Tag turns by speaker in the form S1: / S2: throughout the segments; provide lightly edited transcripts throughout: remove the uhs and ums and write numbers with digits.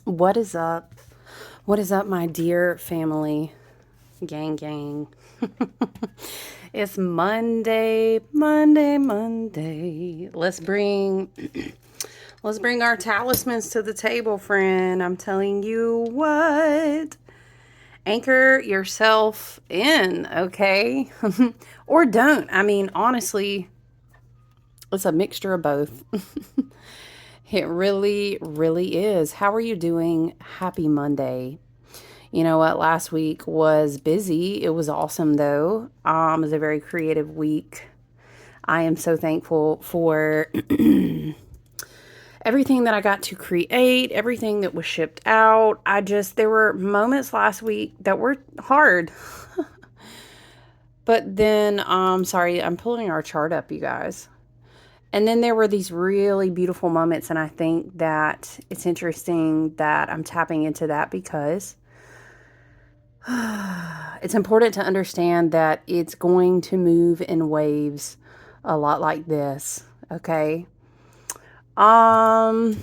S1: What is up? What is up, my dear family? Gang, gang. It's Monday, Monday, Monday. Let's bring our talismans to the table, friend. I'm telling you what. Anchor yourself in, okay? Or don't. I mean, honestly, it's a mixture of both. It really, really is. How are you doing? Happy Monday. You know what? Last week was busy. It was awesome, though. It was a very creative week. I am so thankful for everything that I got to create, everything that was shipped out. There were moments last week that were hard. But then, sorry, I'm pulling our chart up, you guys. And then there were these really beautiful moments. And I think that it's interesting that I'm tapping into that because it's important to understand that it's going to move in waves a lot like this. Okay. Um,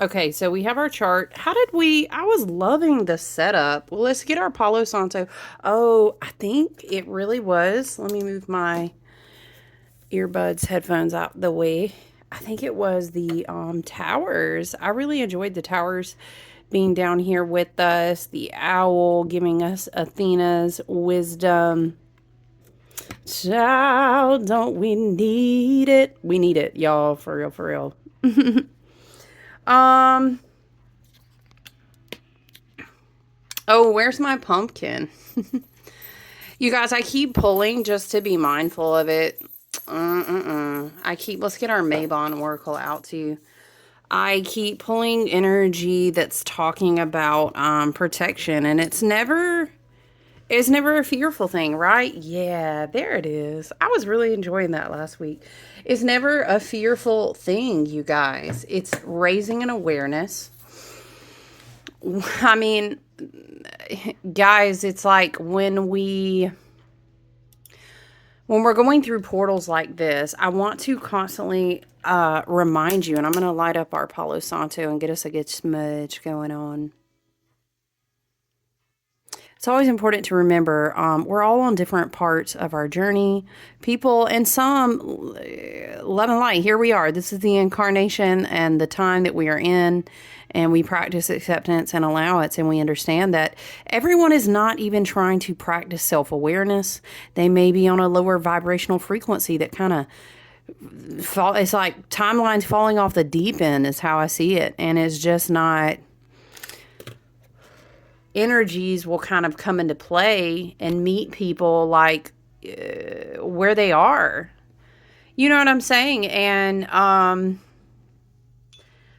S1: okay, so we have our chart. I was loving the setup. Well, let's get our Palo Santo. Oh, I think it really was. Let me move my earbuds, headphones out the way. I think it was the towers. I really enjoyed the towers being down here with us, the owl giving us Athena's wisdom. Child, don't we need it? We need it, y'all, for real, for real. um, oh, where's my pumpkin? You guys, I keep pulling just to be mindful of it. Let's get our Mabon Oracle out too. I keep pulling energy that's talking about protection, and it's never a fearful thing, right? Yeah, there it is. I was really enjoying that last week. It's never a fearful thing, you guys. It's raising an awareness. I mean, guys, it's like when we're going through portals like this, I want to constantly remind you, and I'm going to light up our Palo Santo and get us a good smudge going on. It's always important to remember we're all on different parts of our journey. People, and some love and light. Here we are. This is the incarnation and the time that we are in. And we practice acceptance and allowance. And we understand that everyone is not even trying to practice self awareness. They may be on a lower vibrational frequency that kind of it's like timelines falling off the deep end, is how I see it. And it's just not energies will kind of come into play and meet people like where they are. You know what I'm saying? And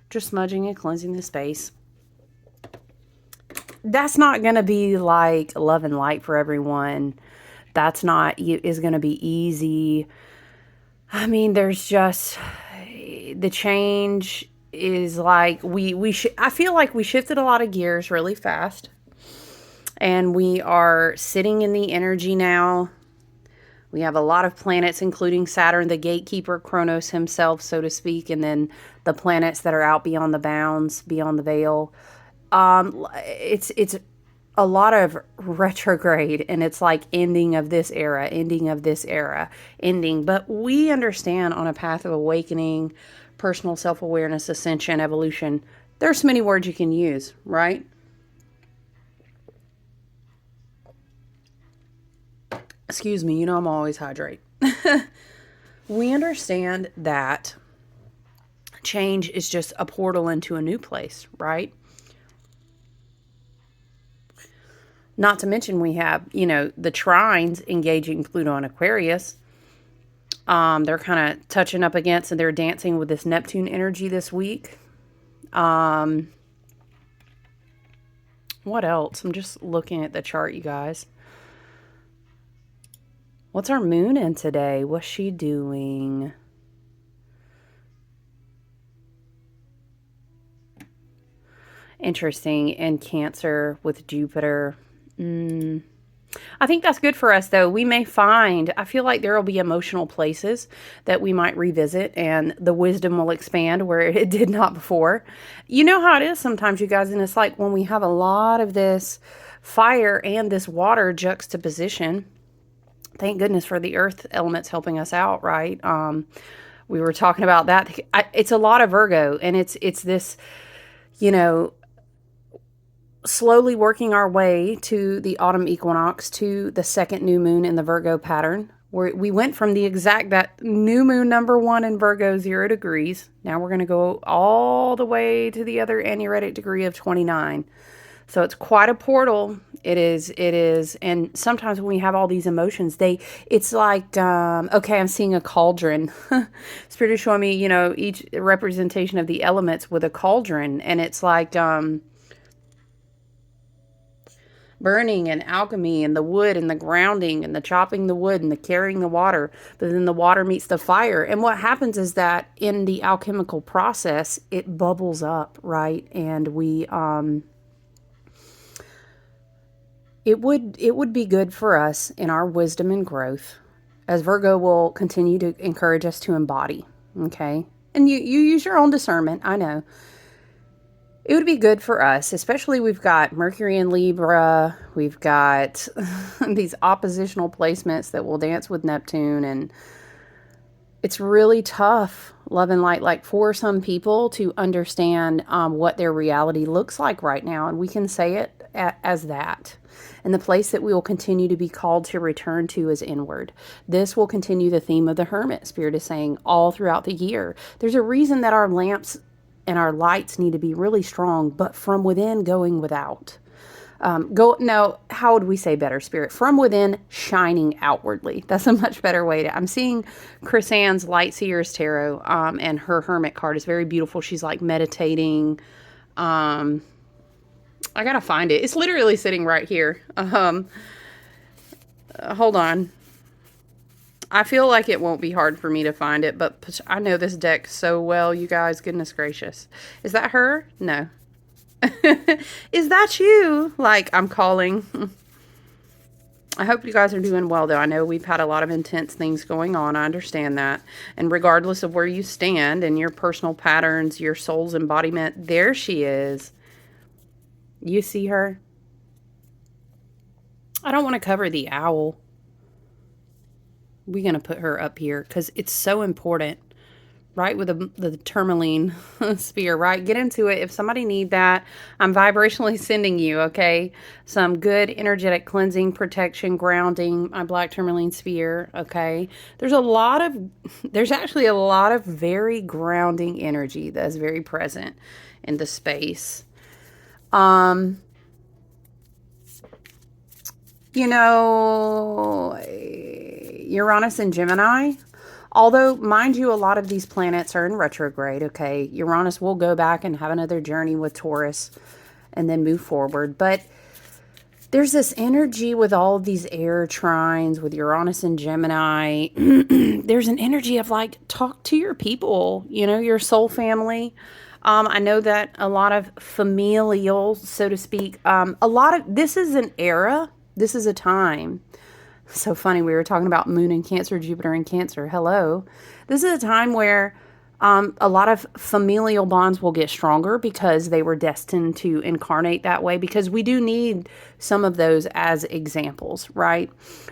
S1: just smudging and cleansing the space. That's not going to be like love and light for everyone. That's not is going to be easy. I mean, there's just the change is like I feel like we shifted a lot of gears really fast. And we are sitting in the energy now. We have a lot of planets, including Saturn, the gatekeeper, Kronos himself, so to speak, and then the planets that are out beyond the bounds, beyond the veil. It's a lot of retrograde, and it's like ending of this era, ending of this era, ending. But we understand on a path of awakening, personal self-awareness, ascension, evolution. There's many words you can use, right? Excuse me, you know I'm always hydrate. We understand that change is just a portal into a new place, right? Not to mention we have, the trines engaging Pluto and Aquarius. They're kind of touching up against and they're dancing with this Neptune energy this week. What else? I'm just looking at the chart, you guys. What's our moon in today? What's she doing? Interesting. And Cancer with Jupiter. I think that's good for us, though. We may find, I feel like there will be emotional places that we might revisit and the wisdom will expand where it did not before. You know how it is sometimes, you guys, and it's like when we have a lot of this fire and this water juxtaposition. Thank goodness for the earth elements helping us out, right? We were talking about that. It's a lot of Virgo, and it's this, you know, slowly working our way to the autumn equinox, to the second new moon in the Virgo pattern, where we went from the exact, that new moon number 1 in Virgo, 0 degrees. Now we're going to go all the way to the other aneretic degree of 29. So it's quite a portal. It is. And sometimes when we have all these emotions, it's like, okay, I'm seeing a cauldron. Spirit is showing me, each representation of the elements with a cauldron. And it's like, burning and alchemy and the wood and the grounding and the chopping the wood and the carrying the water, but then the water meets the fire. And what happens is that in the alchemical process, it bubbles up, right? And it would be good for us in our wisdom and growth, as Virgo will continue to encourage us to embody, okay? And you use your own discernment, I know. It would be good for us, especially we've got Mercury in Libra, we've got these oppositional placements that will dance with Neptune, and it's really tough, love and light, like for some people to understand what their reality looks like right now, and we can say it as that. And the place that we will continue to be called to return to is inward. This will continue the theme of the Hermit, Spirit is saying, all throughout the year. There's a reason that our lamps and our lights need to be really strong, but from within, going without. No, how would we say better, Spirit? From within, shining outwardly. That's a much better way to. I'm seeing Chris Ann's Light Seers Tarot, and her Hermit card is very beautiful. She's like meditating. I gotta find it. It's literally sitting right here. Hold on. I feel like it won't be hard for me to find it, but I know this deck so well, you guys. Goodness gracious. Is that her? No. Is that you? Like, I'm calling. I hope you guys are doing well, though. I know we've had a lot of intense things going on. I understand that. And regardless of where you stand and your personal patterns, your soul's embodiment, there she is. You see her? I don't want to cover the owl. We're going to put her up here because it's so important, right? With the tourmaline spear, right? Get into it. If somebody need that, I'm vibrationally sending you, okay? Some good energetic cleansing, protection, grounding, my black tourmaline spear, okay? There's actually a lot of very grounding energy that's very present in the space. Uranus and Gemini, although, mind you, a lot of these planets are in retrograde, okay? Uranus will go back and have another journey with Taurus and then move forward. But there's this energy with all of these air trines with Uranus and Gemini. There's an energy of like, talk to your people, your soul family. I know that a lot of familial, so to speak, this is an era. This is a time. So funny. We were talking about Moon in Cancer, Jupiter in Cancer. Hello. This is a time where a lot of familial bonds will get stronger because they were destined to incarnate that way, because we do need some of those as examples, right?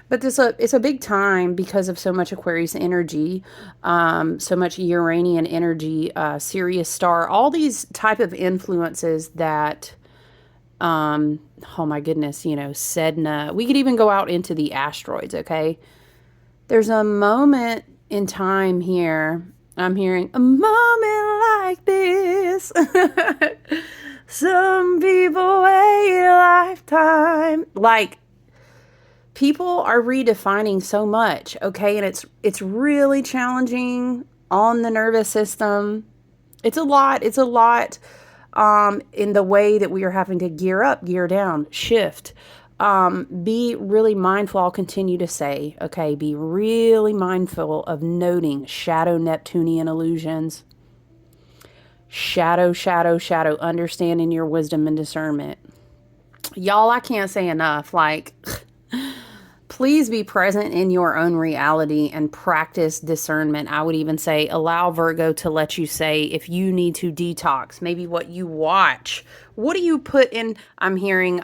S1: But it's a big time because of so much Aquarius energy, so much Uranian energy, Sirius star, all these type of influences that, oh my goodness, Sedna. We could even go out into the asteroids, okay? There's a moment in time here. I'm hearing a moment like this. Some people wait a lifetime. Like, people are redefining so much, okay? And it's really challenging on the nervous system. It's a lot. It's a lot in the way that we are having to gear up, gear down, shift. Be really mindful. I'll continue to say, okay, be really mindful of noting shadow Neptunian illusions. Shadow, understanding your wisdom and discernment. Y'all, I can't say enough. Like, Please be present in your own reality and practice discernment. I would even say allow Virgo to let you say if you need to detox, maybe what you watch. What do you put in? I'm hearing,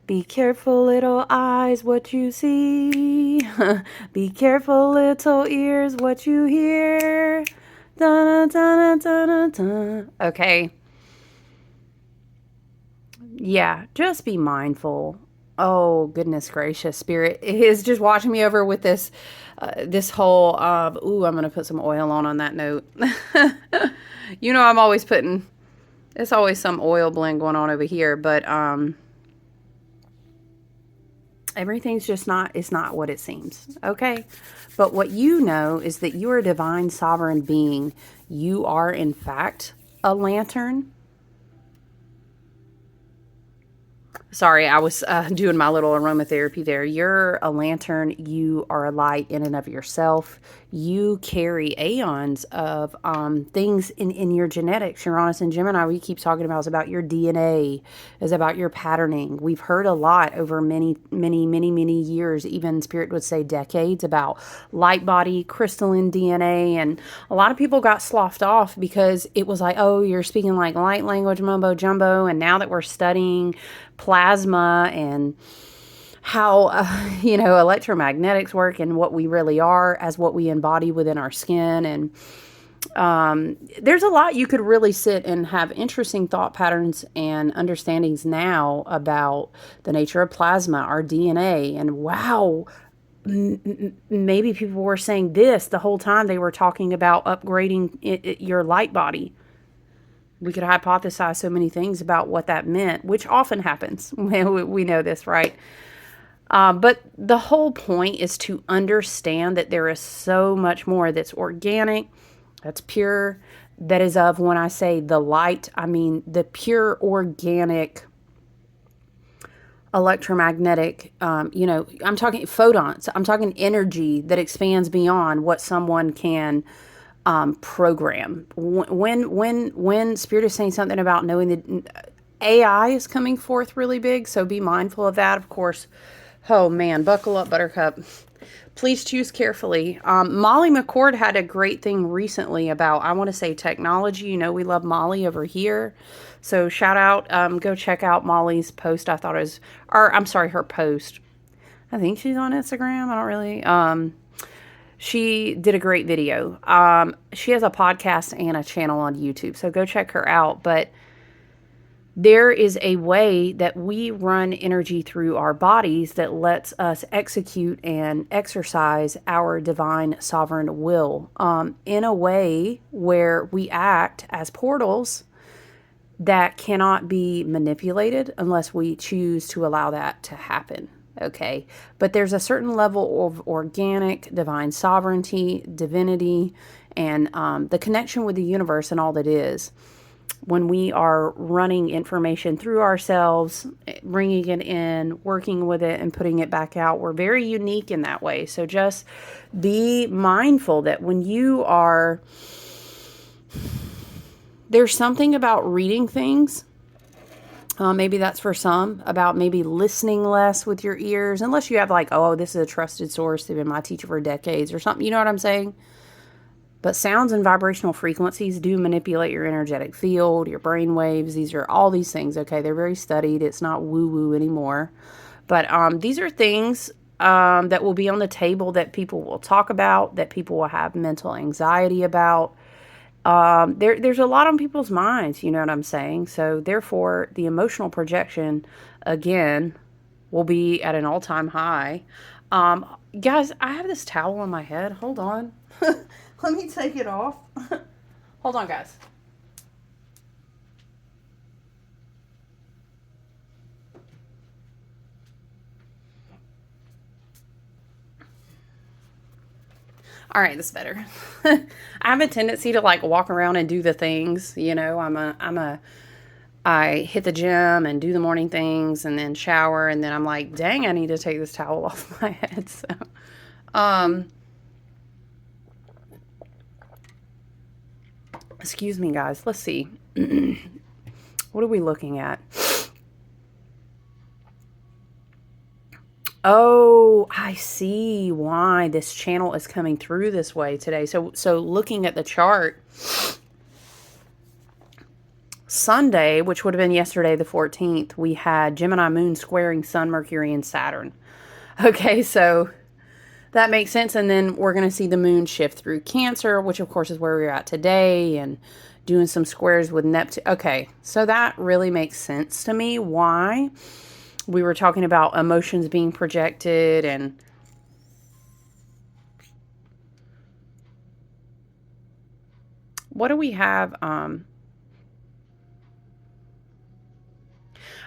S1: be careful, little eyes, what you see. Be careful, little ears, what you hear. Dun, dun, dun, dun, dun. Okay. Yeah, just be mindful. Oh, goodness gracious, Spirit is just watching me over with this whole, ooh, I'm going to put some oil on that note. You know, I'm always putting, there's always some oil blend going on over here, but, everything's just not, it's not what it seems. Okay. But what you know is that you are a divine sovereign being. You are, in fact, a lantern. Sorry, I was doing my little aromatherapy there. You're a lantern. You are a light in and of yourself. You carry aeons of things in your genetics. Uranus and Gemini, we keep talking about is about your DNA, is about your patterning. We've heard a lot over many years, even Spirit would say decades, about light body, crystalline DNA. And a lot of people got sloughed off because it was like, oh, you're speaking like light language, mumbo jumbo. And now that we're studying plasma and how electromagnetics work and what we really are as what we embody within our skin, and there's a lot you could really sit and have interesting thought patterns and understandings now about the nature of plasma, our DNA, and wow, maybe people were saying this the whole time they were talking about upgrading your light body. We could hypothesize so many things about what that meant, which often happens. We know this, right? But the whole point is to understand that there is so much more that's organic, that's pure, that is of, when I say the light, I mean the pure organic electromagnetic, I'm talking photons, I'm talking energy that expands beyond what someone can program. When Spirit is saying something about knowing that AI is coming forth really big, so be mindful of that, of course. Oh man, buckle up, Buttercup. Please choose carefully. Molly McCord had a great thing recently about, I want to say, technology. You know, we love Molly over here. So shout out, go check out Molly's post. I thought it was, or I'm sorry, her post. I think she's on Instagram. I don't really, she did a great video. She has a podcast and a channel on YouTube, so go check her out. But there is a way that we run energy through our bodies that lets us execute and exercise our divine sovereign will in a way where we act as portals that cannot be manipulated unless we choose to allow that to happen. Okay, but there's a certain level of organic divine sovereignty, divinity, and the connection with the universe and all that is. When we are running information through ourselves, bringing it in, working with it, and putting it back out, we're very unique in that way. So just be mindful that when you are, there's something about reading things. Maybe that's for some, about maybe listening less with your ears, unless you have like, oh, this is a trusted source. They've been my teacher for decades or something. You know what I'm saying? But sounds and vibrational frequencies do manipulate your energetic field, your brain waves. These are all these things, okay? They're very studied. It's not woo-woo anymore. But these are things that will be on the table that people will talk about, that people will have mental anxiety about. There's a lot on people's minds, you know what I'm saying? So therefore, the emotional projection, again, will be at an all-time high. Guys, I have this towel on my head. Hold on. Let me take it off. Hold on, guys. All right, that's better. I have a tendency to like walk around and do the things, you know. I hit the gym and do the morning things and then shower, and then I'm like, dang, I need to take this towel off my head. So, excuse me, guys. Let's see. What are we looking at? Oh, Oh, I see why this channel is coming through this way today. So looking at the chart, Sunday, which would have been yesterday, the 14th, we had Gemini moon squaring Sun, Mercury, and Saturn. Okay, so that makes sense. And then we're going to see the moon shift through Cancer, which of course is where we're at today, and doing some squares with Neptune. Okay, so that really makes sense to me why we were talking about emotions being projected. And what do we have? I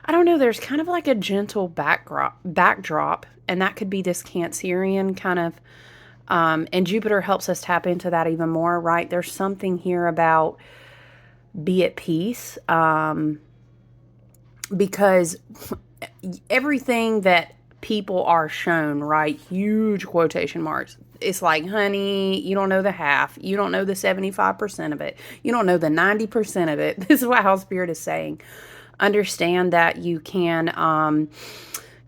S1: don't know. There's kind of like a gentle backdrop, and that could be this Cancerian kind of. And Jupiter helps us tap into that even more, right? There's something here about be at peace, because everything that people are shown, right? Huge quotation marks. It's like, honey, you don't know the half. You don't know the 75% of it. You don't know the 90% of it. This is what how Spirit is saying. Understand that you can,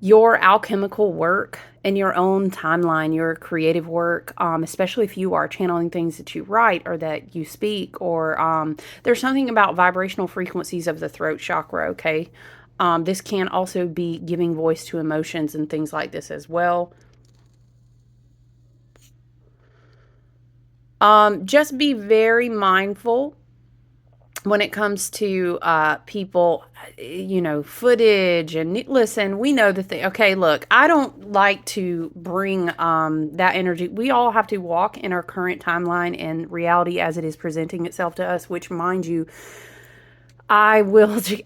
S1: your alchemical work in your own timeline, your creative work, especially if you are channeling things that you write or that you speak, or there's something about vibrational frequencies of the throat chakra, okay? This can also be giving voice to emotions and things like this as well. Just be very mindful when it comes to people, footage. And listen, we know the thing. Okay, look, I don't like to bring that energy. We all have to walk in our current timeline and reality as it is presenting itself to us, which, mind you, I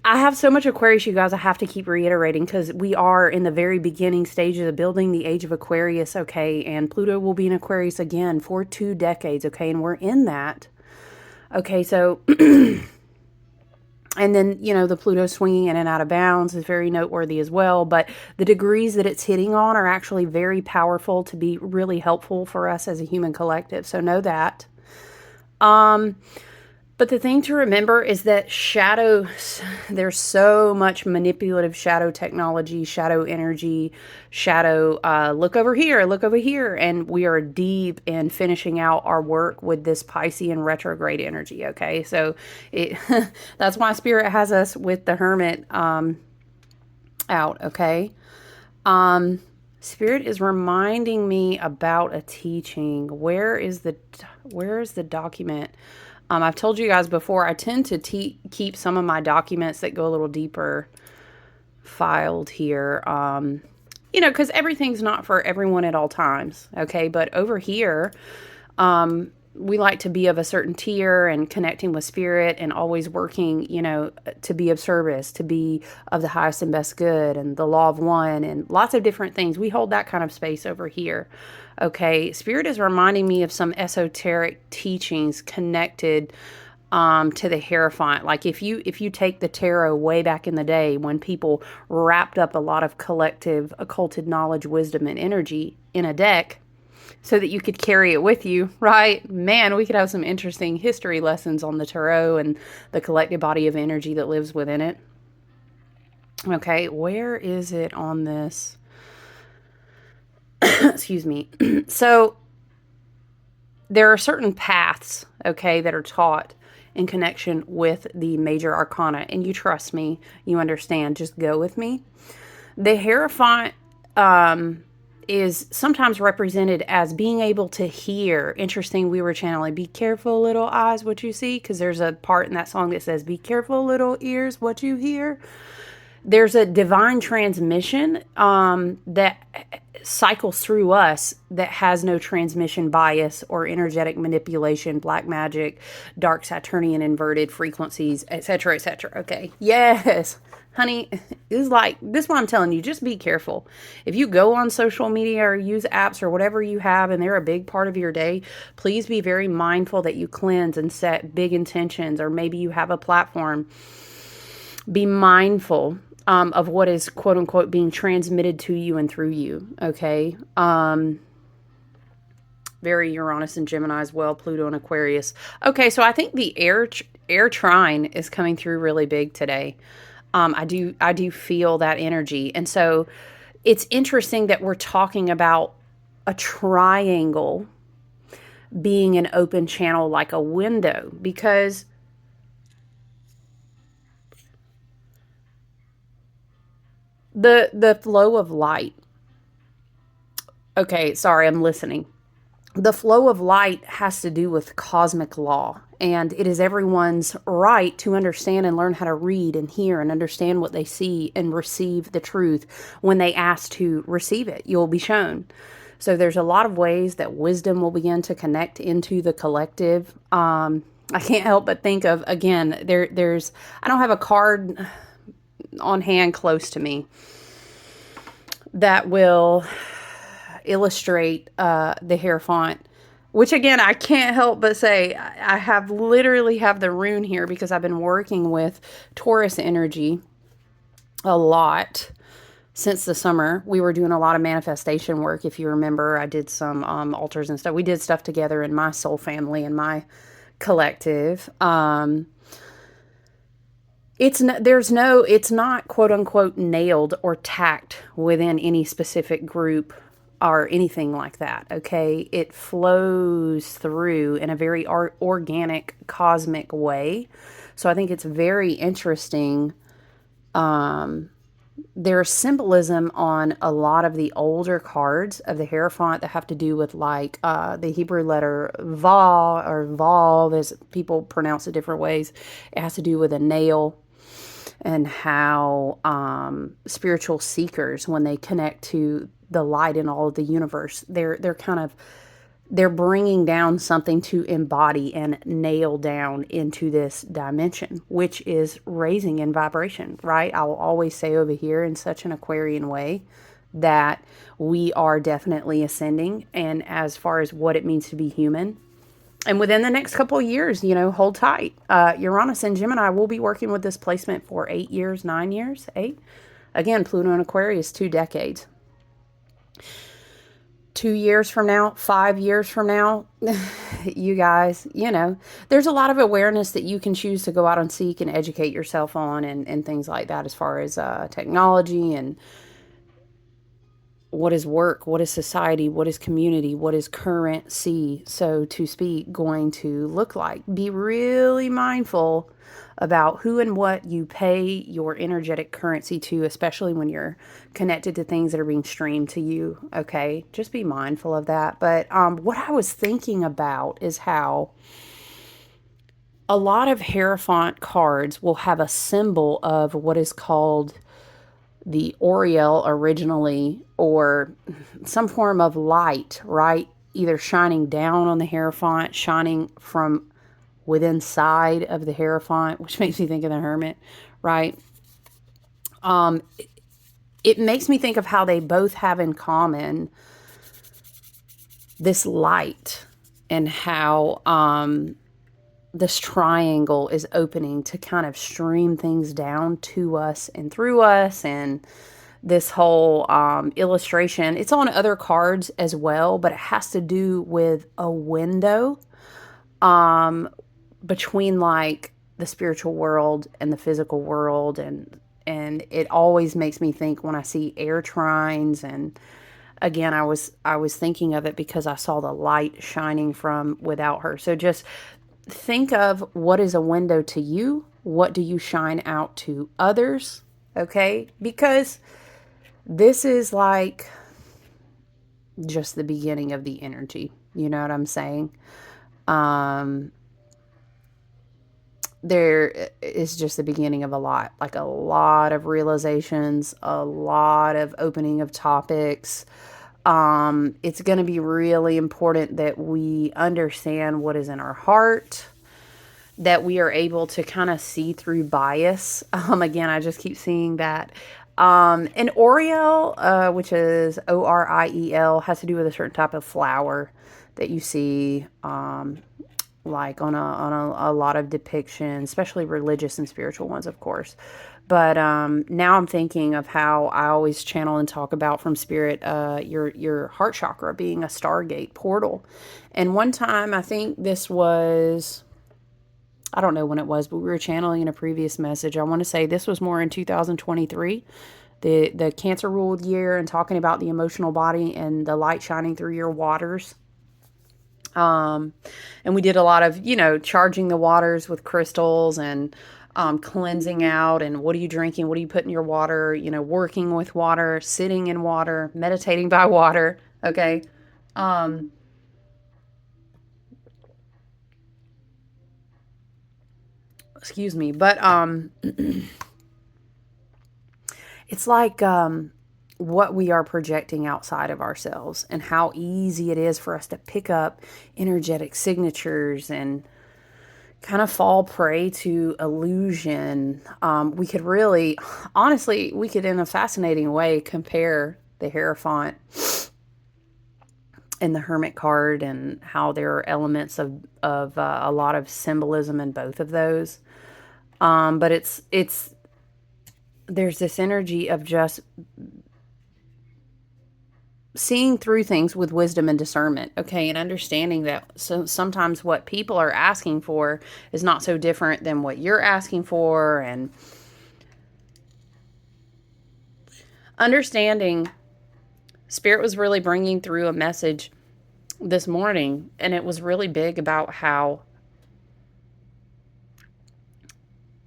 S1: have so much Aquarius, you guys, I have to keep reiterating, because we are in the very beginning stages of building the age of Aquarius, okay? And Pluto will be in Aquarius again for 2 decades, okay? And we're in that. Okay, so, and then, the Pluto swinging in and out of bounds is very noteworthy as well. But the degrees that it's hitting on are actually very powerful to be really helpful for us as a human collective. So know that. But the thing to remember is that shadows, there's so much manipulative shadow technology, shadow energy, shadow, look over here. And we are deep in finishing out our work with this Piscean retrograde energy, okay? So that's why Spirit has us with the Hermit out, okay? Spirit is reminding me about a teaching. Where is the document? I've told you guys before, I tend to keep some of my documents that go a little deeper filed here, because everything's not for everyone at all times, okay? But over here, we like to be of a certain tier and connecting with Spirit and always working, to be of service, to be of the highest and best good, and the law of one, and lots of different things. We hold that kind of space over here. Okay, Spirit is reminding me of some esoteric teachings connected to the Hierophant. Like if you take the tarot way back in the day, when people wrapped up a lot of collective occulted knowledge, wisdom, and energy in a deck so that you could carry it with you, right? Man, we could have some interesting history lessons on the tarot and the collective body of energy that lives within it. Okay, where is it on this? Excuse me. So there are certain paths, okay, that are taught in connection with the major arcana. And you trust me, you understand, just go with me. The Hierophant is sometimes represented as being able to hear. Interesting, we were channeling, be careful little eyes what you see, because there's a part in that song that says, be careful little ears what you hear. There's a divine transmission that cycles through us that has no transmission bias or energetic manipulation, black magic, dark Saturnian inverted frequencies, etc., etc. Okay. Yes. Honey, it's like, this is what I'm telling you, just be careful. If you go on social media or use apps or whatever you have, and they're a big part of your day, please be very mindful that you cleanse and set big intentions, or maybe you have a platform. Be mindful of what is quote unquote being transmitted to you and through you. Okay. Very Uranus and Gemini as well, Pluto and Aquarius. Okay. So I think the air trine is coming through really big today. I do feel that energy. And so it's interesting that we're talking about a triangle being an open channel like a window, because the flow of light. Okay, sorry, I'm listening. The flow of light has to do with cosmic law, and it is everyone's right to understand and learn how to read and hear and understand what they see and receive the truth. When they ask to receive it, you'll be shown. So there's a lot of ways that wisdom will begin to connect into the collective. I can't help but think of, again, there's I don't have a card on hand close to me that will illustrate the hair font, which again I can't help but say I have literally have the rune here because I've been working with Taurus energy a lot since the summer. We were doing a lot of manifestation work. If you remember, I did some altars and stuff. We did stuff together in my soul family and my collective. It's not quote unquote nailed or tacked within any specific group or anything like that. Okay. It flows through in a very organic, cosmic way. So I think it's very interesting. There's symbolism on a lot of the older cards of the Hierophant that have to do with like the Hebrew letter Vav, or Vav, as people pronounce it different ways. It has to do with a nail, and how spiritual seekers, when they connect to the light in all of the universe, they're bringing down something to embody and nail down into this dimension, which is raising in vibration, right? I will always say over here in such an Aquarian way that we are definitely ascending, and as far as what it means to be human. And within the next couple of years, hold tight. Uranus and Gemini will be working with this placement for 8 years, 9 years, 8. Again, Pluto and Aquarius, 2 decades. 2 years from now, 5 years from now, you guys, there's a lot of awareness that you can choose to go out and seek and educate yourself on, and things like that, as far as technology and what is work, what is society, what is community, what is currency, so to speak, going to look like. Be really mindful about who and what you pay your energetic currency to, especially when you're connected to things that are being streamed to you. Okay, just be mindful of that. But what I was thinking about is how a lot of Hierophant cards will have a symbol of what is called the Oriel originally, or some form of light, right? Either shining down on the Hierophant, shining from within side of the Hierophant, which makes me think of the Hermit, right? It makes me think of how they both have in common this light, and how this triangle is opening to kind of stream things down to us and through us. And this whole illustration, it's on other cards as well, but it has to do with a window between like the spiritual world and the physical world. And it always makes me think when I see air trines. And again, I was thinking of it because I saw the light shining from without her. So just think of what is a window to you. What do you shine out to others? Okay? Because this is like just the beginning of the energy. You know what I'm saying? There is just the beginning of a lot, like a lot of realizations, a lot of opening of topics. It's going to be really important that we understand what is in our heart, that we are able to kind of see through bias. Again, I just keep seeing that. And Oriel, which is Oriel, has to do with a certain type of flower that you see, like on a lot of depictions, especially religious and spiritual ones, of course. But now I'm thinking of how I always channel and talk about from spirit, your heart chakra being a stargate portal. And one time, I think this was, I don't know when it was, but we were channeling in a previous message. I want to say this was more in 2023. the Cancer ruled year, and talking about the emotional body and the light shining through your waters. Um, and we did a lot of, charging the waters with crystals and cleansing out. And what are you drinking? What do you put in your water? Working with water, sitting in water, meditating by water. Okay. Um, Excuse me. But it's like what we are projecting outside of ourselves and how easy it is for us to pick up energetic signatures and kind of fall prey to illusion. We could really, honestly, we could in a fascinating way compare the Hierophant and the Hermit card, and how there are elements of a lot of symbolism in both of those. But it's there's this energy of just seeing through things with wisdom and discernment, okay, and understanding that sometimes what people are asking for is not so different than what you're asking for, and understanding Spirit was really bringing through a message this morning, and it was really big about how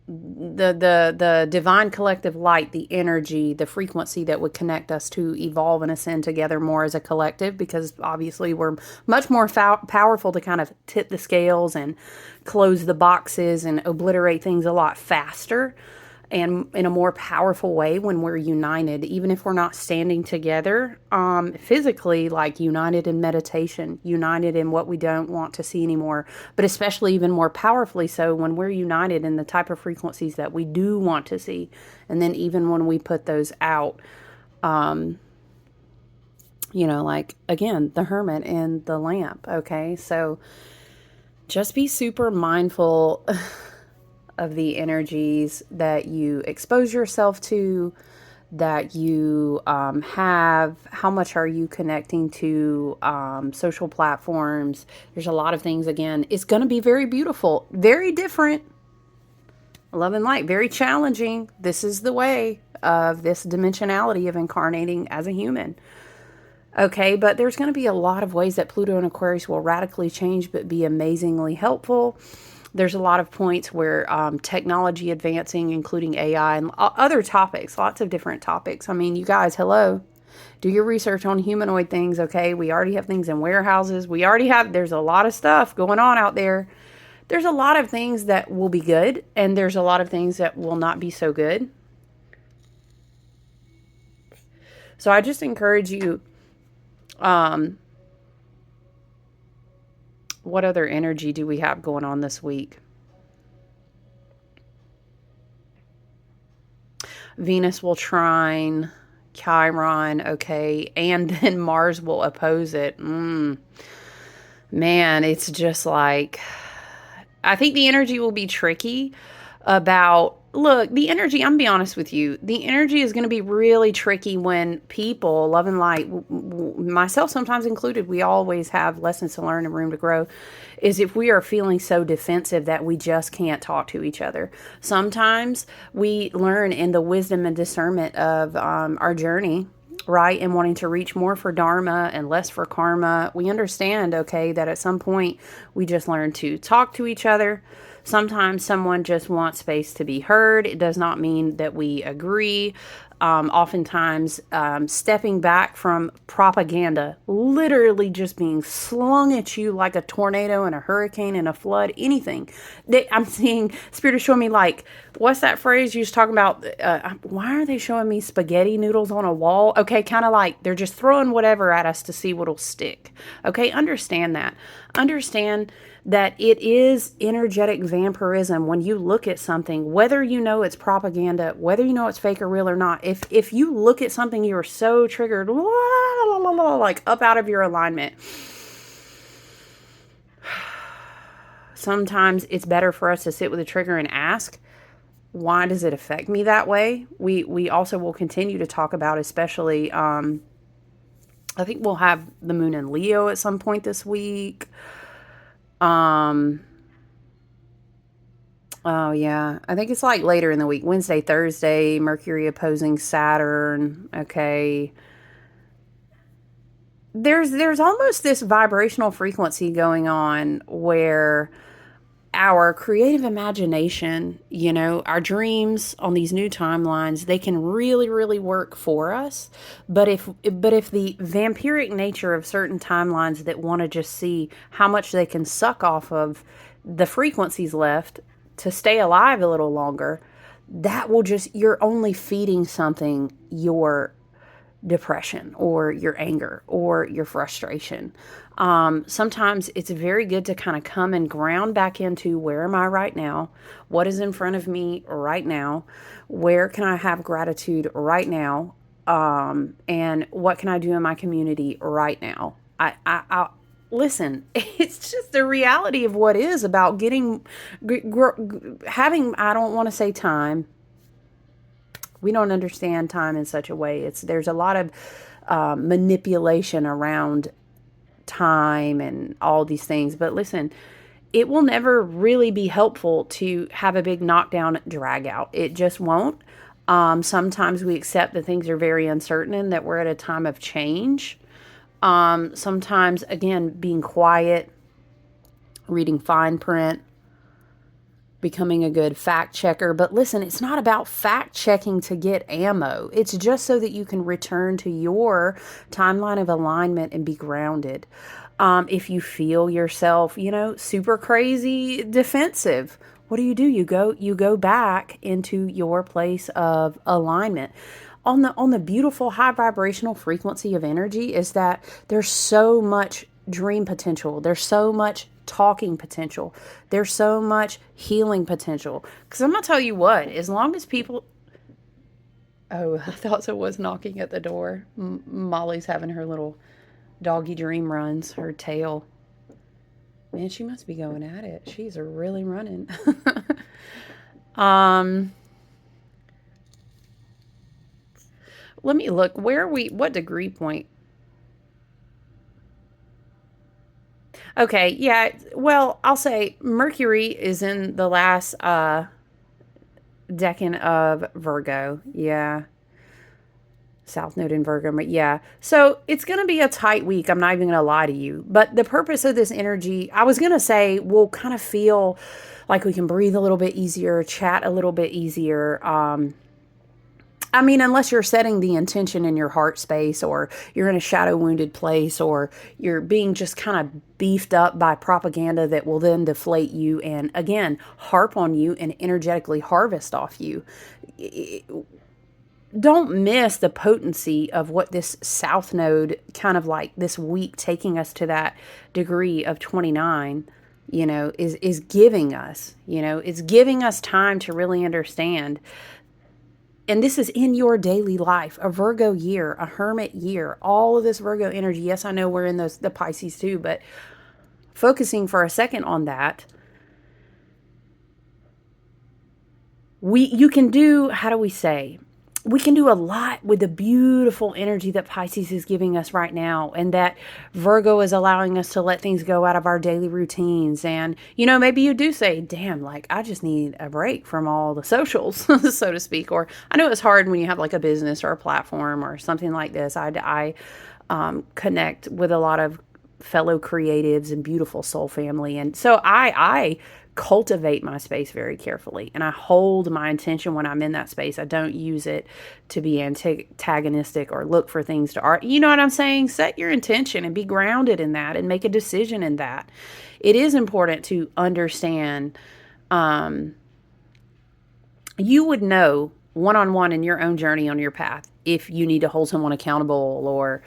S1: the divine collective light, the energy, the frequency that would connect us to evolve and ascend together more as a collective, because obviously we're much more powerful to kind of tip the scales and close the boxes and obliterate things a lot faster and in a more powerful way when we're united, even if we're not standing together physically, like united in meditation, united in what we don't want to see anymore, but especially even more powerfully so when we're united in the type of frequencies that we do want to see. And then even when we put those out, like again, the Hermit and the lamp. Okay. So just be super mindful of the energies that you expose yourself to, that you have. How much are you connecting to social platforms? There's a lot of things. Again, it's going to be very beautiful, very different. Love and light, very challenging. This is the way of this dimensionality of incarnating as a human. Okay, but there's going to be a lot of ways that Pluto and Aquarius will radically change but be amazingly helpful. There's a lot of points where technology advancing, including AI and other topics, lots of different topics. I mean, you guys, hello. Do your research on humanoid things, okay? We already have things in warehouses. There's a lot of stuff going on out there. There's a lot of things that will be good, and there's a lot of things that will not be so good. So I just encourage you, what other energy do we have going on this week? Venus will trine Chiron, okay, and then Mars will oppose it. Man, it's just like, I think the energy will be tricky look, the energy, I'm gonna be honest with you, the energy is going to be really tricky when people, love and light, myself sometimes included, we always have lessons to learn and room to grow, is if we are feeling so defensive that we just can't talk to each other. Sometimes we learn in the wisdom and discernment of our journey, right, and wanting to reach more for dharma and less for karma. We understand, okay, that at some point we just learn to talk to each other. Sometimes someone just wants space to be heard. It does not mean that we agree. Oftentimes, stepping back from propaganda, literally just being slung at you like a tornado and a hurricane and a flood, anything. I'm seeing Spirit is showing me, like, what's that phrase you was talking about? Why are they showing me spaghetti noodles on a wall? Okay, kind of like they're just throwing whatever at us to see what'll stick. Okay, understand that. Understand that it is energetic vampirism when you look at something, whether you know it's propaganda, whether you know it's fake or real or not. If you look at something, you're so triggered, like up out of your alignment. Sometimes it's better for us to sit with a trigger and ask, why does it affect me that way? We also will continue to talk about, especially, I think we'll have the moon in Leo at some point this week. Oh, yeah. I think it's like later in the week, Wednesday, Thursday, Mercury opposing Saturn. Okay. There's almost this vibrational frequency going on where our creative imagination, our dreams on these new timelines, they can really, really work for us. But if the vampiric nature of certain timelines that want to just see how much they can suck off of the frequencies left to stay alive a little longer, that will just you're only feeding something your depression or your anger or your frustration. Sometimes it's very good to kind of come and ground back into where am I right now? What is in front of me right now? Where can I have gratitude right now? And what can I do in my community right now? I listen, it's just the reality of what is about getting, having, I don't want to say time, we don't understand time in such a way. There's a lot of manipulation around time and all these things. But listen, it will never really be helpful to have a big knockdown drag out. It just won't. Sometimes we accept that things are very uncertain and that we're at a time of change. Sometimes, again, being quiet, reading fine print, becoming a good fact checker. But listen, it's not about fact checking to get ammo. It's just so that you can return to your timeline of alignment and be grounded. If you feel yourself, super crazy defensive, what do? You go back into your place of alignment. On the beautiful high vibrational frequency of energy is that there's so much dream potential. There's so much talking potential. There's so much healing potential. Because I'm going to tell you what, as long as people. Oh, I thought it was knocking at the door. Molly's having her little doggy dream runs, her tail. Man, she must be going at it. She's really running. um, Let me look. What degree point? Okay, yeah. Well, I'll say Mercury is in the last decan of Virgo. Yeah. South Node in Virgo. But yeah. So it's going to be a tight week. I'm not even going to lie to you. But the purpose of this energy, I was going to say, we'll kind of feel like we can breathe a little bit easier, chat a little bit easier. I mean, unless you're setting the intention in your heart space, or you're in a shadow wounded place, or you're being just kind of beefed up by propaganda that will then deflate you and, again, harp on you and energetically harvest off you. Don't miss the potency of what this South Node, kind of like this week taking us to that degree of 29, is giving us. It's giving us time to really understand. And this is in your daily life, a Virgo year, a Hermit year, all of this Virgo energy. Yes, I know we're in the Pisces too, but focusing for a second on that, you can do, how do we say? We can do a lot with the beautiful energy that Pisces is giving us right now, and that Virgo is allowing us to let things go out of our daily routines. And, maybe you do say, damn, like, I just need a break from all the socials, so to speak. Or I know it's hard when you have like a business or a platform or something like this. I connect with a lot of fellow creatives and beautiful soul family. And so I cultivate my space very carefully, and I hold my intention when I'm in that space. I don't use it to be antagonistic or look for things to art. You know what I'm saying? Set your intention and be grounded in that and make a decision in that. It is important to understand. You would know one-on-one in your own journey on your path if you need to hold someone accountable, or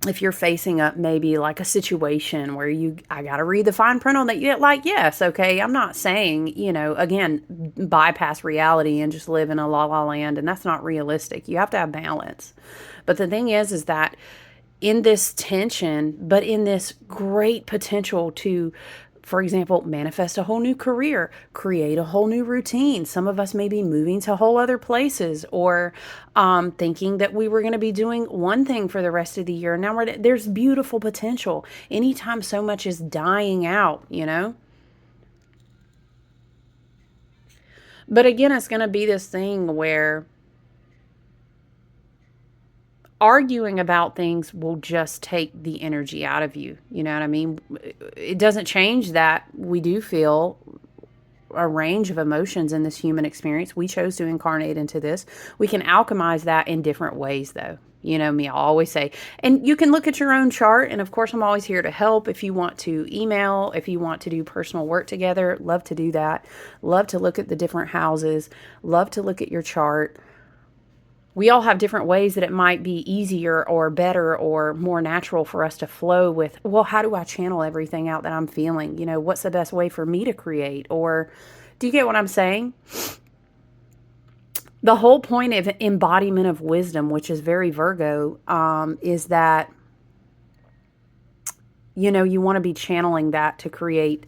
S1: if you're facing up maybe like a situation where I got to read the fine print on that. Yeah, like, yes, okay, I'm not saying, again, bypass reality and just live in a la la land, and that's not realistic. You have to have balance. But the thing is that in this tension, but in this great potential to, for example, manifest a whole new career, create a whole new routine. Some of us may be moving to whole other places, or thinking that we were going to be doing one thing for the rest of the year. Now there's beautiful potential. Anytime so much is dying out, But again, it's going to be this thing where arguing about things will just take the energy out of you. You know what I mean? It doesn't change that we do feel a range of emotions in this human experience. We chose to incarnate into this. We can alchemize that in different ways, though. You know me, I always say, and you can look at your own chart. And of course, I'm always here to help. If you want to email, if you want to do personal work together, love to do that. Love to look at the different houses, love to look at your chart. We all have different ways that it might be easier or better or more natural for us to flow with, well, how do I channel everything out that I'm feeling? You know, what's the best way for me to create? Or do you get what I'm saying? The whole point of embodiment of wisdom, which is very Virgo, is that, you know, you want to be channeling that to create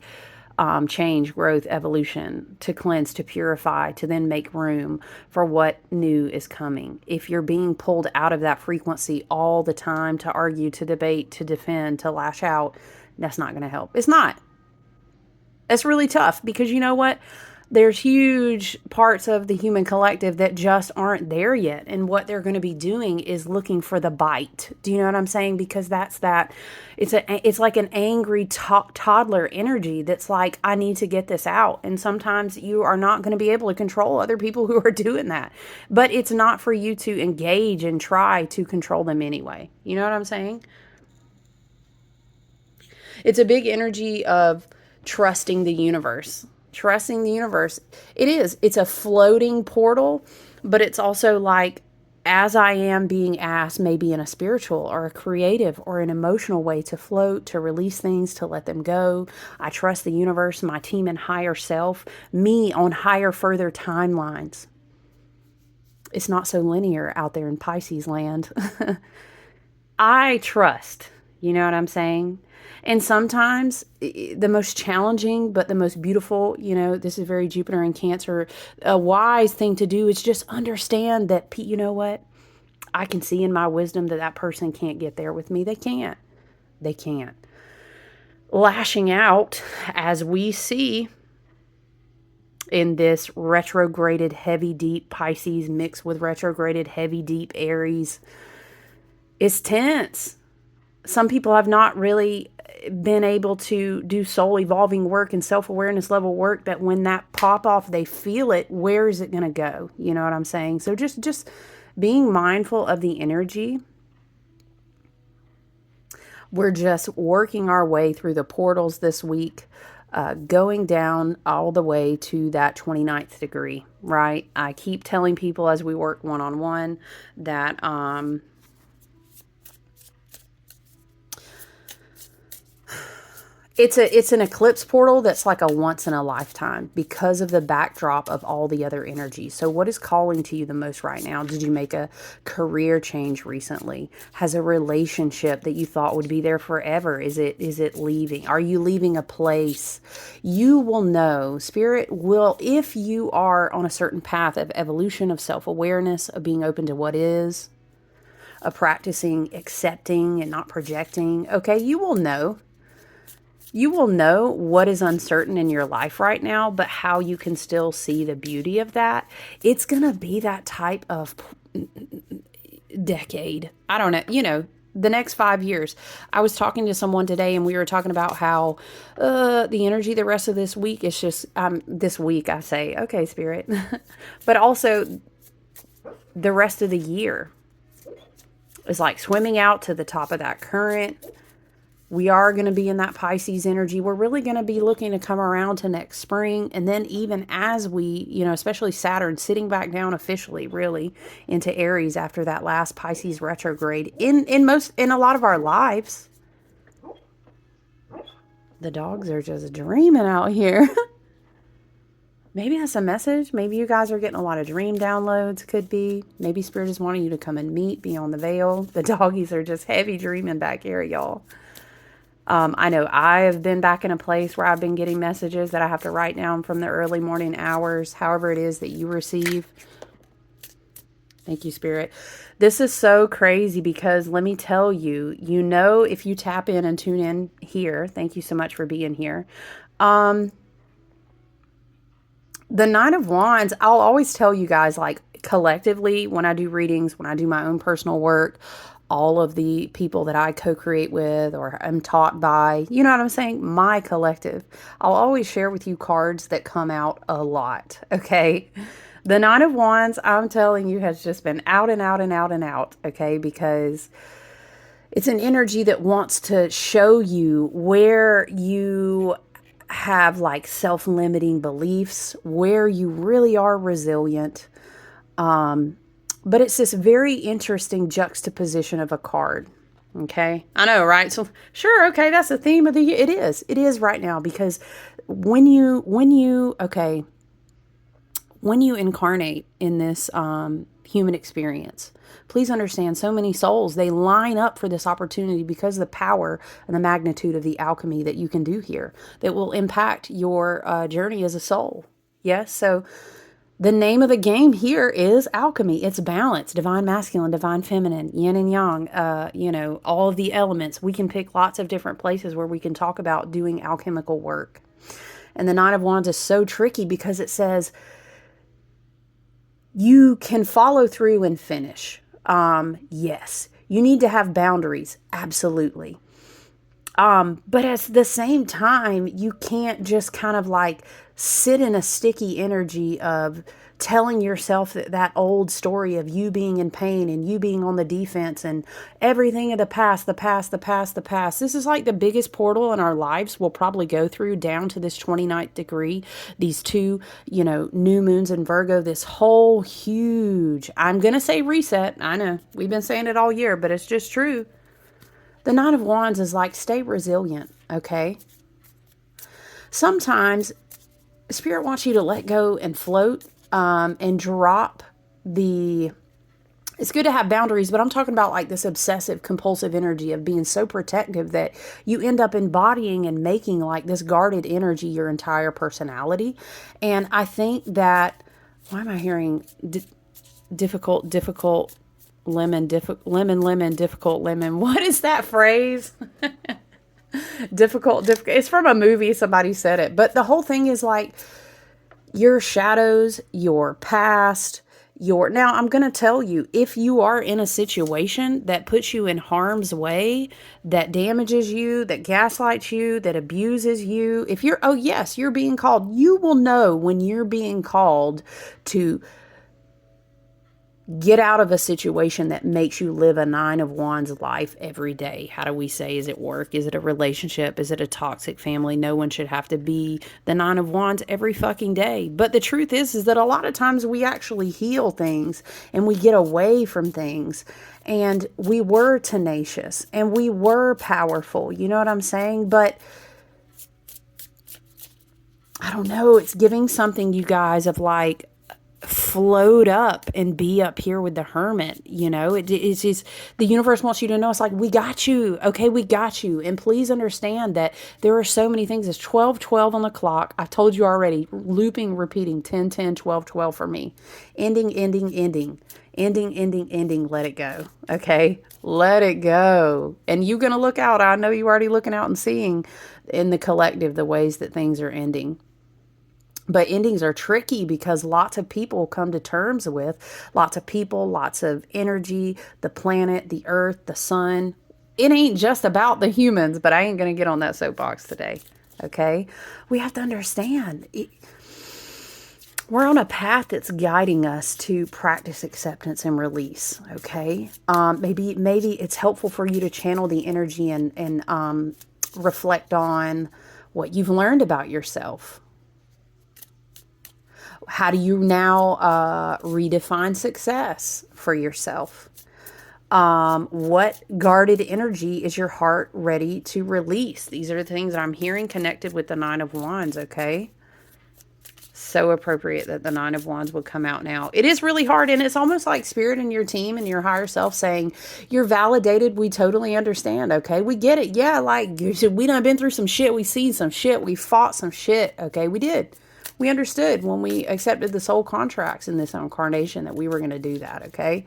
S1: change, growth, evolution, to cleanse, to purify, to then make room for what new is coming. If you're being pulled out of that frequency all the time to argue, to debate, to defend, to lash out, that's not going to help. It's not. It's really tough because you know what? There's huge parts of the human collective that just aren't there yet. And what they're going to be doing is looking for the bite. Do you know what I'm saying? Because that's that. It's like an angry toddler energy that's like, I need to get this out. And sometimes you are not going to be able to control other people who are doing that. But it's not for you to engage and try to control them anyway. You know what I'm saying? It's a big energy of trusting the universe. Trusting the universe. It is. It's a floating portal, but it's also like, as I am being asked, maybe in a spiritual or a creative or an emotional way, to float, to release things, to let them go. I trust the universe, my team, and higher self, me on higher, further timelines. It's not so linear out there in Pisces land. I trust. You know what I'm saying? And sometimes the most challenging, but the most beautiful, you know, this is very Jupiter and Cancer, a wise thing to do is just understand that, you know what? I can see in my wisdom that that person can't get there with me. They can't. They can't. Lashing out, as we see in this retrograded heavy deep Pisces mixed with retrograded heavy deep Aries, is tense. Some people have not really been able to do soul evolving work and self-awareness level work that when that pop off, they feel it. Where is it going to go? You know what I'm saying? So just being mindful of the energy. We're just working our way through the portals this week, going down all the way to that 29th degree, right? I keep telling people as we work one-on-one that, it's an eclipse portal that's like a once in a lifetime because of the backdrop of all the other energies. So what is calling to you the most right now? Did you make a career change recently? Has a relationship that you thought would be there forever? Is it leaving? Are you leaving a place? You will know. Spirit will, if you are on a certain path of evolution, of self-awareness, of being open to what is, of practicing accepting and not projecting, okay, you will know. You will know what is uncertain in your life right now, but how you can still see the beauty of that. It's going to be that type of decade. I don't know, you know, the next 5 years. I was talking to someone today and we were talking about how the energy the rest of this week is just, this week I say, okay, Spirit, but also the rest of the year is like swimming out to the top of that current. We are going to be in that Pisces energy. We're really going to be looking to come around to next spring. And then even as we, you know, especially Saturn sitting back down officially really into Aries after that last Pisces retrograde in a lot of our lives. The dogs are just dreaming out here. Maybe that's a message. Maybe you guys are getting a lot of dream downloads. Could be. Maybe Spirit is wanting you to come and meet beyond the veil. The doggies are just heavy dreaming back here, y'all. I know I have been back in a place where I've been getting messages that I have to write down from the early morning hours, however it is that you receive. Thank you, Spirit. This is so crazy because let me tell you, you know, if you tap in and tune in here, thank you so much for being here. The Nine of Wands, I'll always tell you guys, like, collectively, when I do readings, when I do my own personal work, all of the people that I co-create with or am taught by, you know what I'm saying? My collective. I'll always share with you cards that come out a lot, okay? The Nine of Wands, I'm telling you, has just been out and out and out and out, okay? Because it's an energy that wants to show you where you have like self-limiting beliefs, where you really are resilient. But it's this very interesting juxtaposition of a card. Okay. I know, right? So sure. Okay. That's the theme of the year. It is. It is right now because okay, when you incarnate in this human experience, please understand so many souls, they line up for this opportunity because of the power and the magnitude of the alchemy that you can do here that will impact your journey as a soul. Yes. So the name of the game here is alchemy. It's balance, divine masculine, divine feminine, yin and yang, all of the elements. We can pick lots of different places where we can talk about doing alchemical work. And the Nine of Wands is so tricky because it says you can follow through and finish. Yes. You need to have boundaries. Absolutely. But at the same time, you can't just kind of like sit in a sticky energy of telling yourself that old story of you being in pain and you being on the defense and everything of the past, the past, the past, the past. This is like the biggest portal in our lives we'll probably go through down to this 29th degree, these two, new moons in Virgo, this whole huge, I'm going to say reset. I know we've been saying it all year, but it's just true. The Nine of Wands is like, stay resilient, okay? Sometimes Spirit wants you to let go and float and drop the... It's good to have boundaries, but I'm talking about like this obsessive, compulsive energy of being so protective that you end up embodying and making like this guarded energy your entire personality. And I think that... Why am I hearing difficult... lemon, difficult lemon. What is that phrase? difficult. It's from a movie. Somebody said it. But the whole thing is like your shadows, your past, now I'm going to tell you, if you are in a situation that puts you in harm's way, that damages you, that gaslights you, that abuses you, if you're, oh yes, you're being called, you will know when you're being called to get out of a situation that makes you live a Nine of Wands life every day. How do we say, is it work? Is it a relationship? Is it a toxic family? No one should have to be the Nine of Wands every fucking day. But the truth is that a lot of times we actually heal things and we get away from things. And we were tenacious and we were powerful. You know what I'm saying? But I don't know. It's giving something, you guys, of like, float up and be up here with the Hermit. It's just, the universe wants you to know, it's like, we got you. Okay, we got you. And please understand that there are so many things. It's 12:12 on the clock. I told you already, looping, repeating, 10:10, 12:12 for me. Ending, let it go. Okay, let it go. And you're going to look out. I know you're already looking out and seeing in the collective the ways that things are ending. But endings are tricky because lots of people come to terms with, lots of people, lots of energy, the planet, the earth, the sun. It ain't just about the humans, but I ain't going to get on that soapbox today. Okay? We have to understand. We're on a path that's guiding us to practice acceptance and release. Okay? Maybe it's helpful for you to channel the energy and reflect on what you've learned about yourself. How do you now redefine success for yourself? What guarded energy is your heart ready to release? These are the things that I'm hearing connected with the Nine of Wands, okay? So appropriate that the Nine of Wands would come out now. It is really hard, and it's almost like Spirit and your team and your higher self saying, you're validated, we totally understand, okay? We get it. Yeah, like, we done been through some shit, we seen some shit, we fought some shit, okay? We did. We understood when we accepted the soul contracts in this incarnation that we were going to do that, okay?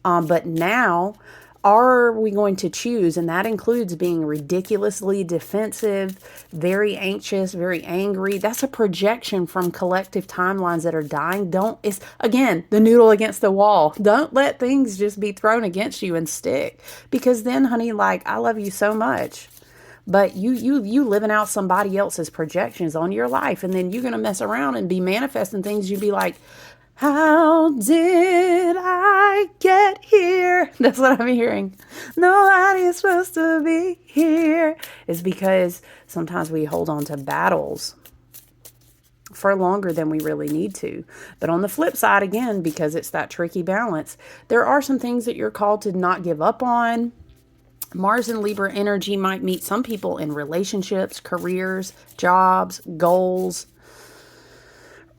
S1: But now are we going to choose? And that includes being ridiculously defensive, very anxious, very angry. That's a projection from collective timelines that are dying. It's again, the noodle against the wall. Don't let things just be thrown against you and stick. Because then, honey, like, I love you so much. But you living out somebody else's projections on your life, and then you're gonna mess around and be manifesting things. You'd be like, how did I get here? That's what I'm hearing. Nobody is supposed to be here. It's because sometimes we hold on to battles for longer than we really need to. But on the flip side, again, because it's that tricky balance, there are some things that you're called to not give up on. Mars and Libra energy might meet some people in relationships, careers, jobs, goals.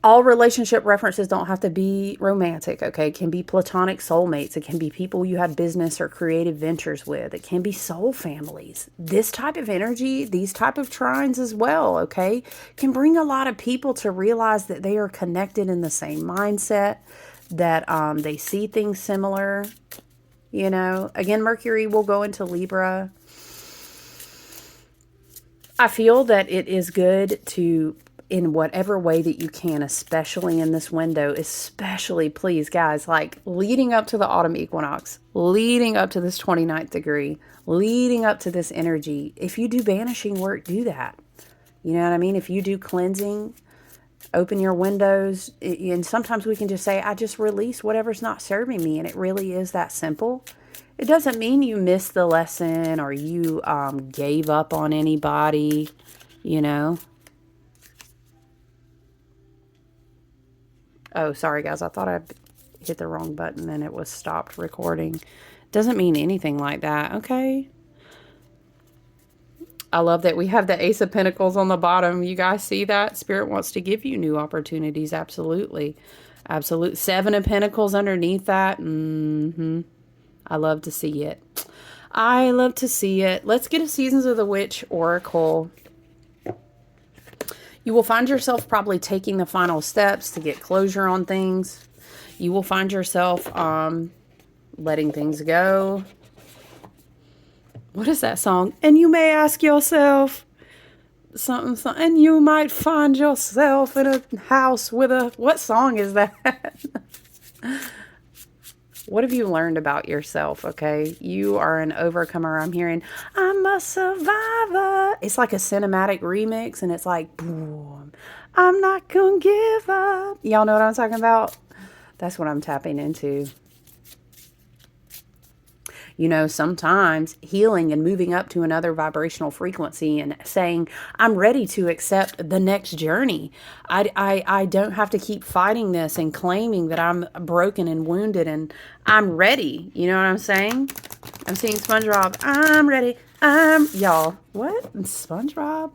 S1: All relationship references don't have to be romantic, okay? It can be platonic soulmates. It can be people you had business or creative ventures with. It can be soul families. This type of energy, these type of trines as well, okay, can bring a lot of people to realize that they are connected in the same mindset, that they see things similar. You know, again, Mercury will go into Libra. I feel that it is good to, in whatever way that you can, especially in this window, especially, please, guys, like leading up to the autumn equinox, leading up to this 29th degree, leading up to this energy. If you do banishing work, do that. You know what I mean? If you do cleansing, open your windows. And sometimes we can just say, I just release whatever's not serving me. And it really is that simple. It doesn't mean you missed the lesson or you gave up on anybody, you know. Oh, sorry, guys. I thought I hit the wrong button and it was stopped recording. Doesn't mean anything like that, okay? I love that we have the Ace of Pentacles on the bottom. You guys see that? Spirit wants to give you new opportunities. Absolutely. Absolute. Seven of Pentacles underneath that. I love to see it. I love to see it. Let's get a Seasons of the Witch Oracle. You will find yourself probably taking the final steps to get closure on things. You will find yourself letting things go. What is that song? And you may ask yourself something, and you might find yourself in a house with a... What song is that? What have you learned about yourself, okay? You are an overcomer. I'm hearing, I'm a survivor. It's like a cinematic remix, and it's like, boom, I'm not gonna give up. Y'all know what I'm talking about? That's what I'm tapping into. You know, sometimes healing and moving up to another vibrational frequency and saying, I'm ready to accept the next journey. I don't have to keep fighting this and claiming that I'm broken and wounded and I'm ready. You know what I'm saying? I'm seeing SpongeBob. I'm ready. Y'all, what? SpongeBob?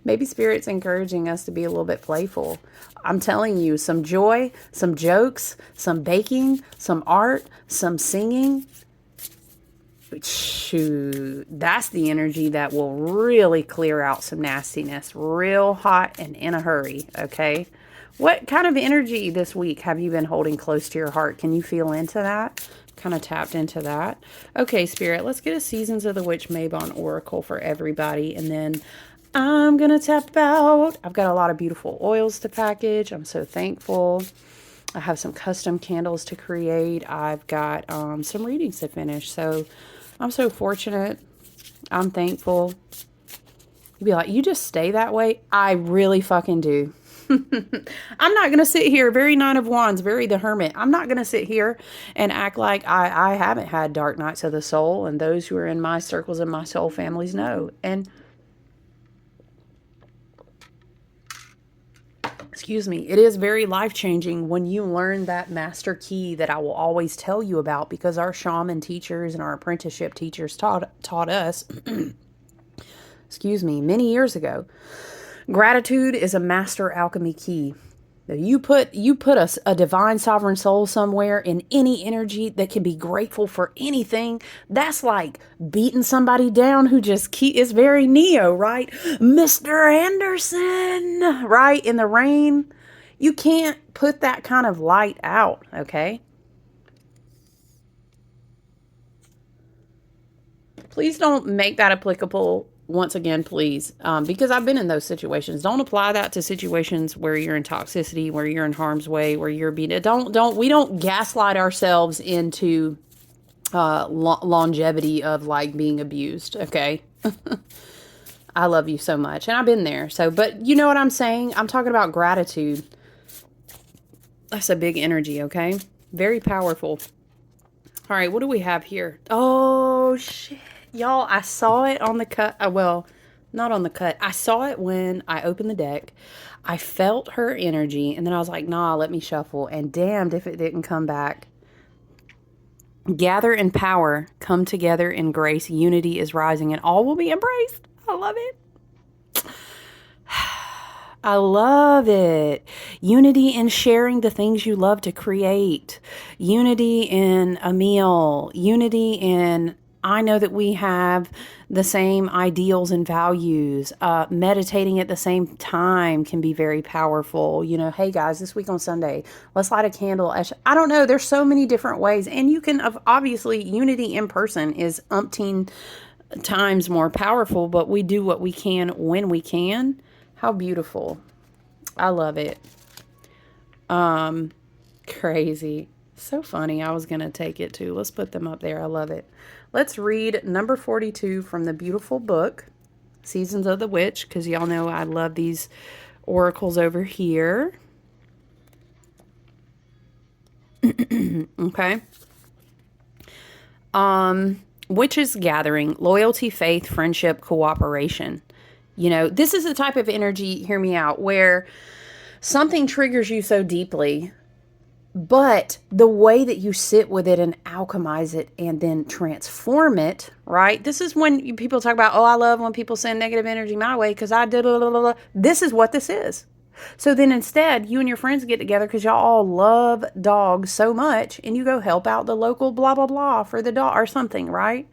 S1: Maybe Spirit's encouraging us to be a little bit playful. I'm telling you, some joy, some jokes, some baking, some art, some singing. Shoot, that's the energy that will really clear out some nastiness real hot and in a hurry, okay? What kind of energy this week have you been holding close to your heart? Can you feel into that? Kind of tapped into that. Okay, Spirit, let's get a Seasons of the Witch Mabon Oracle for everybody, and then I'm going to tap out. I've got a lot of beautiful oils to package. I'm so thankful. I have some custom candles to create. I've got some readings to finish, so I'm so fortunate. I'm thankful. You'd be like, you just stay that way? I really fucking do. I'm not going to sit here, very Nine of Wands, very the Hermit. I'm not going to sit here and act like I haven't had dark nights of the soul, and those who are in my circles and my soul families know. And excuse me, it is very life-changing when you learn that master key that I will always tell you about, because our shaman teachers and our apprenticeship teachers taught us, excuse me, many years ago. Gratitude is a master alchemy key. You put a divine sovereign soul somewhere in any energy that can be grateful for anything. That's like beating somebody down who just is very Neo, right? Mr. Anderson, right? In the rain. You can't put that kind of light out, okay? please don't make that applicable once again, please, because I've been in those situations. Don't apply that to situations where you're in toxicity, where you're in harm's way, where you're being. We don't gaslight ourselves into longevity of like being abused. Okay. I love you so much. And I've been there. So, but you know what I'm saying? I'm talking about gratitude. That's a big energy. Okay. Very powerful. All right. What do we have here? Oh, shit. Y'all, I saw it on the cut. Well, not on the cut. I saw it when I opened the deck. I felt her energy. And then I was like, nah, let me shuffle. And damned if it didn't come back. Gather in power, come together in grace. Unity is rising and all will be embraced. I love it. I love it. Unity in sharing the things you love to create. Unity in a meal. Unity in, I know that we have the same ideals and values. Meditating at the same time can be very powerful. You know, hey guys, this week on Sunday, let's light a candle. I don't know. There's so many different ways. And you can, obviously, unity in person is umpteen times more powerful, but we do what we can when we can. How beautiful. I love it. Crazy. So funny. I was going to take it too. Let's put them up there. I love it. Let's read number 42 from the beautiful book, Seasons of the Witch, because y'all know I love these oracles over here. Okay. Witches gathering, loyalty, faith, friendship, cooperation. You know, this is the type of energy, hear me out, where something triggers you so deeply, but the way that you sit with it and alchemize it and then transform it, right? This is when people talk about, oh, I love when people send negative energy my way because I did, blah, blah, blah. This is what this is. So then instead, you and your friends get together because y'all all love dogs so much and you go help out the local blah, blah, blah for the dog or something, right?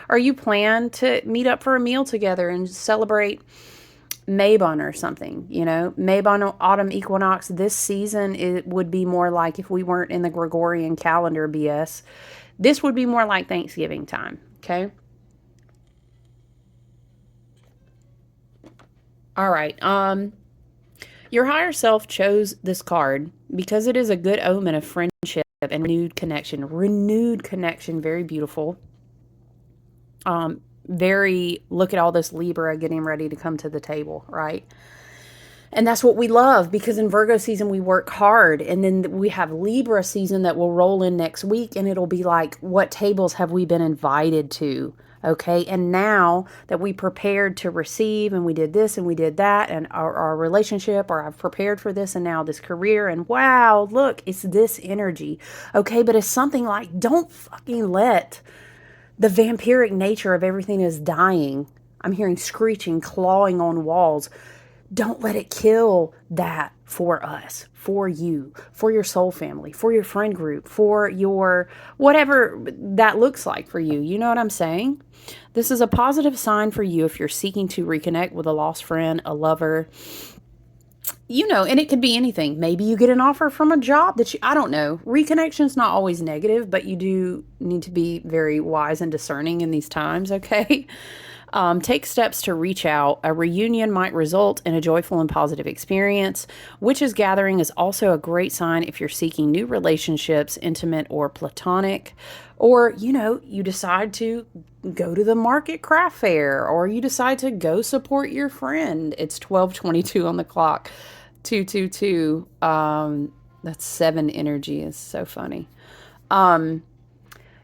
S1: Or you plan to meet up for a meal together and celebrate Mabon or something, you know, Mabon autumn equinox. This season, it would be more like, if we weren't in the Gregorian calendar BS, this would be more like Thanksgiving time. Okay. All right. Your higher self chose this card because it is a good omen of friendship and renewed connection. Renewed connection. Very beautiful. Very, look at all this Libra getting ready to come to the table, right? And that's what we love, because in Virgo season, we work hard. And then we have Libra season that will roll in next week. And it'll be like, what tables have we been invited to? Okay. And now that we prepared to receive and we did this and we did that and our relationship, or I've prepared for this and now this career, and wow, look, it's this energy. Okay. But it's something like, don't fucking let the vampiric nature of everything is dying. I'm hearing screeching, clawing on walls. Don't let it kill that for us, for you, for your soul family, for your friend group, for your whatever that looks like for you. You know what I'm saying? This is a positive sign for you if you're seeking to reconnect with a lost friend, a lover. You know, and it could be anything. Maybe you get an offer from a job that I don't know. Reconnection's not always negative, but you do need to be very wise and discerning in these times, okay? Take steps to reach out. A reunion might result in a joyful and positive experience. Witches gathering is also a great sign if you're seeking new relationships, intimate or platonic. Or, you know, you decide to go to the market craft fair, or you decide to go support your friend. It's 12:22 on the clock. 222. That's 7 energy. Is so funny.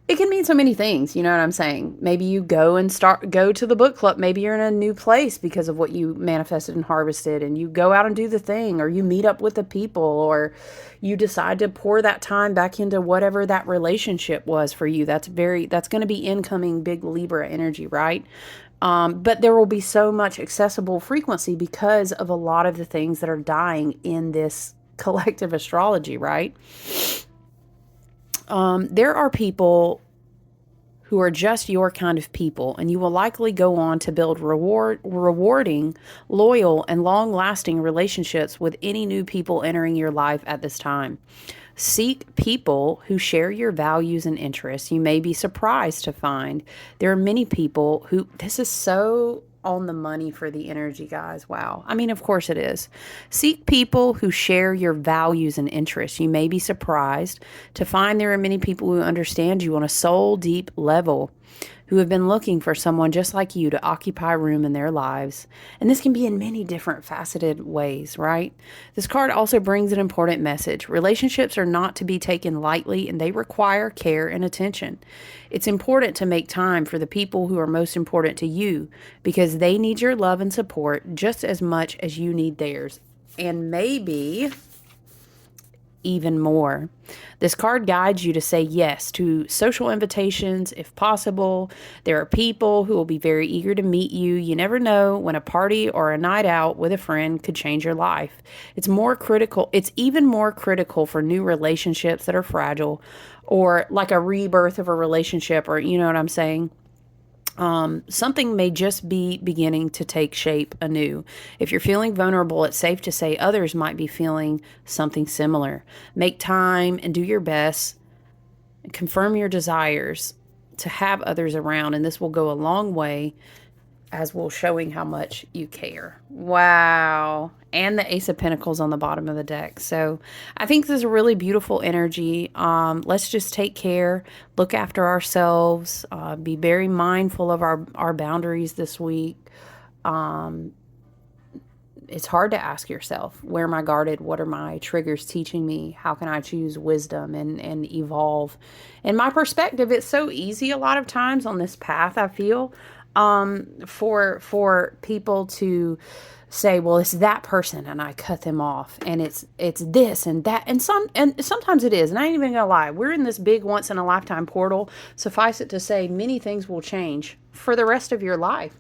S1: It can mean so many things, you know what I'm saying? Maybe you go to the book club. Maybe you're in a new place because of what you manifested and harvested, and you go out and do the thing, or you meet up with the people, or you decide to pour that time back into whatever that relationship was for you. That's going to be incoming big Libra energy, right? But there will be so much accessible frequency because of a lot of the things that are dying in this collective astrology, right? There are people who are just your kind of people, and you will likely go on to build rewarding, loyal, and long lasting relationships with any new people entering your life at this time. Seek people who share your values and interests. You may be surprised to find there are many people who, this is so on the money for the energy, guys. Wow. I mean, of course it is. Seek people who share your values and interests. You may be surprised to find there are many people who understand you on a soul deep level, who have been looking for someone just like you to occupy room in their lives. And this can be in many different faceted ways, right? This card also brings an important message. Relationships are not to be taken lightly, and they require care and attention. It's important to make time for the people who are most important to you, because they need your love and support just as much as you need theirs. And maybe even more. This card guides you to say yes to social invitations if possible. There are people who will be very eager to meet you. You never know when a party or a night out with a friend could change your life. It's even more critical for new relationships that are fragile, or like a rebirth of a relationship, or you know what I'm saying? Something may just be beginning to take shape anew. If you're feeling vulnerable, it's safe to say others might be feeling something similar. Make time and do your best. Confirm your desires to have others around, and this will go a long way, as will showing how much you care. Wow. And the Ace of Pentacles on the bottom of the deck. So I think this is a really beautiful energy. Let's just take care, look after ourselves, be very mindful of our boundaries this week. It's hard to ask yourself, where am I guarded? What are my triggers teaching me? How can I choose wisdom and evolve? In my perspective, it's so easy a lot of times on this path, I feel, for people to say, well, it's that person, and I cut them off, and it's this and that, and sometimes it is, and I ain't even gonna lie, we're in this big once in a lifetime portal. Suffice it to say, many things will change for the rest of your life.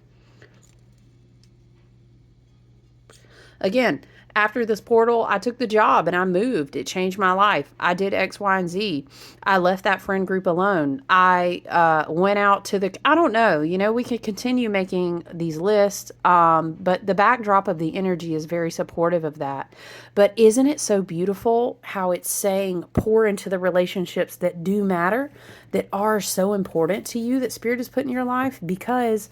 S1: Again, after this portal, I took the job and I moved. It changed my life. I did X, Y, and Z. I left that friend group alone. I went out to I don't know, we could continue making these lists, but the backdrop of the energy is very supportive of that. But isn't it so beautiful how it's saying pour into the relationships that do matter, that are so important to you, that Spirit has put in your life? Because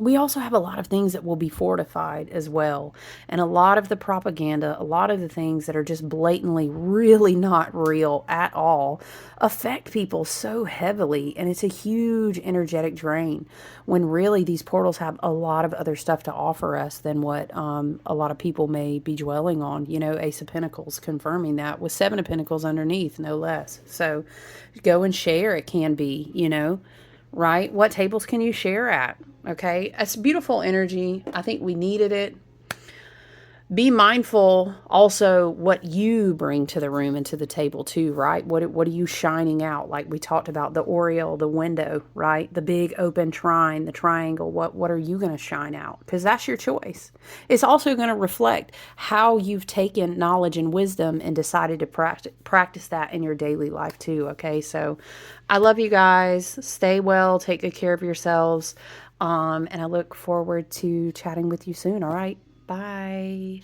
S1: we also have a lot of things that will be fortified as well. And a lot of the propaganda, a lot of the things that are just blatantly really not real at all, affect people so heavily. And it's a huge energetic drain, when really these portals have a lot of other stuff to offer us than what a lot of people may be dwelling on. Ace of Pentacles confirming that, with Seven of Pentacles underneath, no less. So go and share. It can be, right? What tables can you share at? Okay. It's beautiful energy. I think we needed it. Be mindful also what you bring to the room and to the table too, right? What are you shining out? Like we talked about, the Oriole, the window, right? The big open trine, the triangle. What are you going to shine out? Because that's your choice. It's also going to reflect how you've taken knowledge and wisdom and decided to practice that in your daily life too. Okay. So I love you guys. Stay well. Take good care of yourselves. And I look forward to chatting with you soon. All right. Bye.